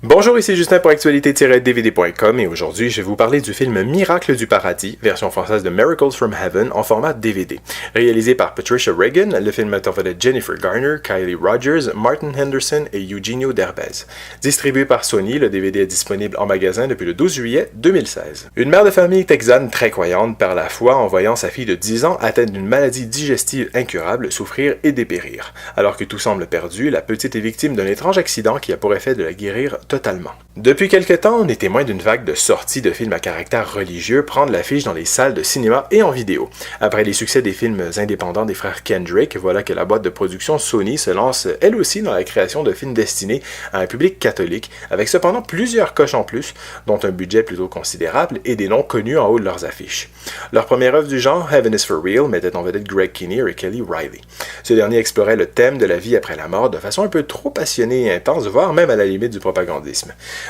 Bonjour, ici Justin pour Actualité-DVD.com et aujourd'hui je vais vous parler du film Miracle du Paradis, version française de Miracles from Heaven en format DVD. Réalisé par Patricia Regan, le film met en vedette Jennifer Garner, Kylie Rogers, Martin Henderson et Eugenio Derbez. Distribué par Sony, le DVD est disponible en magasin depuis le 12 juillet 2016. Une mère de famille texane très croyante perd la foi en voyant sa fille de 10 ans atteinte d'une maladie digestive incurable souffrir et dépérir. Alors que tout semble perdu, la petite est victime d'un étrange accident qui a pour effet de la guérir totalement. Depuis quelque temps, on est témoin d'une vague de sorties de films à caractère religieux prendre l'affiche dans les salles de cinéma et en vidéo. Après les succès des films indépendants des frères Kendrick, voilà que la boîte de production Sony se lance elle aussi dans la création de films destinés à un public catholique, avec cependant plusieurs coches en plus, dont un budget plutôt considérable et des noms connus en haut de leurs affiches. Leur première œuvre du genre, Heaven is for Real, mettait en vedette Greg Kinnear et Kelly Riley. Ce dernier explorait le thème de la vie après la mort de façon un peu trop passionnée et intense, voire même à la limite du propagandisme.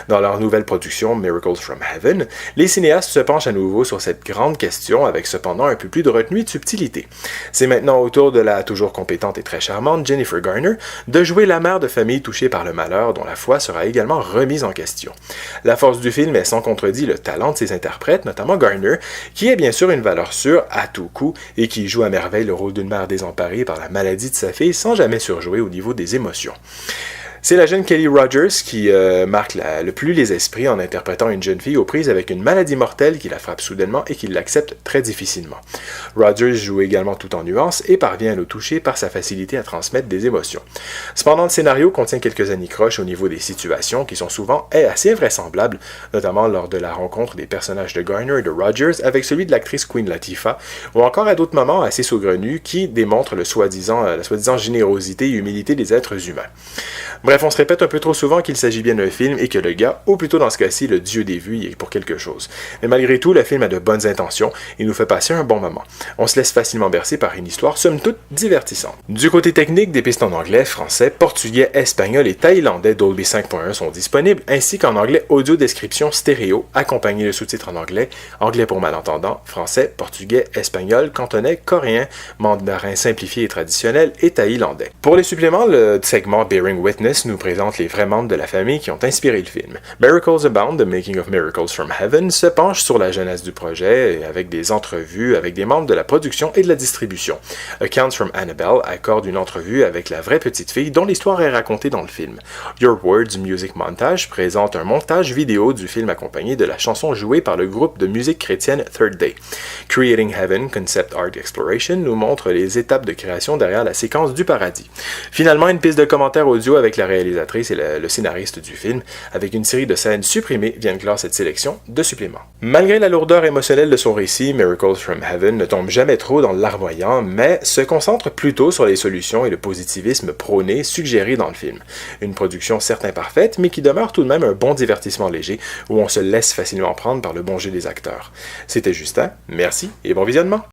Dans leur nouvelle production, Miracles from Heaven, les cinéastes se penchent à nouveau sur cette grande question avec cependant un peu plus de retenue et de subtilité. C'est maintenant au tour de la toujours compétente et très charmante Jennifer Garner de jouer la mère de famille touchée par le malheur dont la foi sera également remise en question. La force du film est sans contredit le talent de ses interprètes, notamment Garner, qui est bien sûr une valeur sûre à tout coup et qui joue à merveille le rôle d'une mère désemparée par la maladie de sa fille sans jamais surjouer au niveau des émotions. C'est la jeune Kelly Rogers qui marque le plus les esprits en interprétant une jeune fille aux prises avec une maladie mortelle qui la frappe soudainement et qui l'accepte très difficilement. Rogers joue également tout en nuances et parvient à nous toucher par sa facilité à transmettre des émotions. Cependant, le scénario contient quelques anicroches au niveau des situations qui sont souvent assez invraisemblables, notamment lors de la rencontre des personnages de Garner et de Rogers avec celui de l'actrice Queen Latifah, ou encore à d'autres moments assez saugrenus qui démontrent la soi-disant générosité et humilité des êtres humains. Bref, on se répète un peu trop souvent qu'il s'agit bien d'un film et que le gars, ou plutôt dans ce cas-ci, le dieu des vues, y est pour quelque chose. Mais malgré tout, le film a de bonnes intentions et nous fait passer un bon moment. On se laisse facilement bercer par une histoire, somme toute, divertissante. Du côté technique, des pistes en anglais, français, portugais, espagnol et thaïlandais Dolby 5.1 sont disponibles, ainsi qu'en anglais audio description stéréo, accompagné de sous-titres en anglais, anglais pour malentendants, français, portugais, espagnol, cantonais, coréen, mandarin simplifié et traditionnel et thaïlandais. Pour les suppléments, le segment Bearing Witness nous présente les vrais membres de la famille qui ont inspiré le film. Miracles Abound, The Making of Miracles from Heaven, se penche sur la jeunesse du projet avec des entrevues avec des membres de la production et de la distribution. Accounts from Annabelle accorde une entrevue avec la vraie petite fille dont l'histoire est racontée dans le film. Your Words Music Montage présente un montage vidéo du film accompagné de la chanson jouée par le groupe de musique chrétienne Third Day. Creating Heaven Concept Art Exploration nous montre les étapes de création derrière la séquence du paradis. Finalement, une piste de commentaires audio avec la réalisatrice et le scénariste du film, avec une série de scènes supprimées, viennent clore cette sélection de suppléments. Malgré la lourdeur émotionnelle de son récit, Miracles from Heaven ne tombe jamais trop dans le larmoyant, mais se concentre plutôt sur les solutions et le positivisme prôné, suggéré dans le film. Une production certes imparfaite, mais qui demeure tout de même un bon divertissement léger, où on se laisse facilement prendre par le bon jeu des acteurs. C'était Justin, merci et bon visionnement!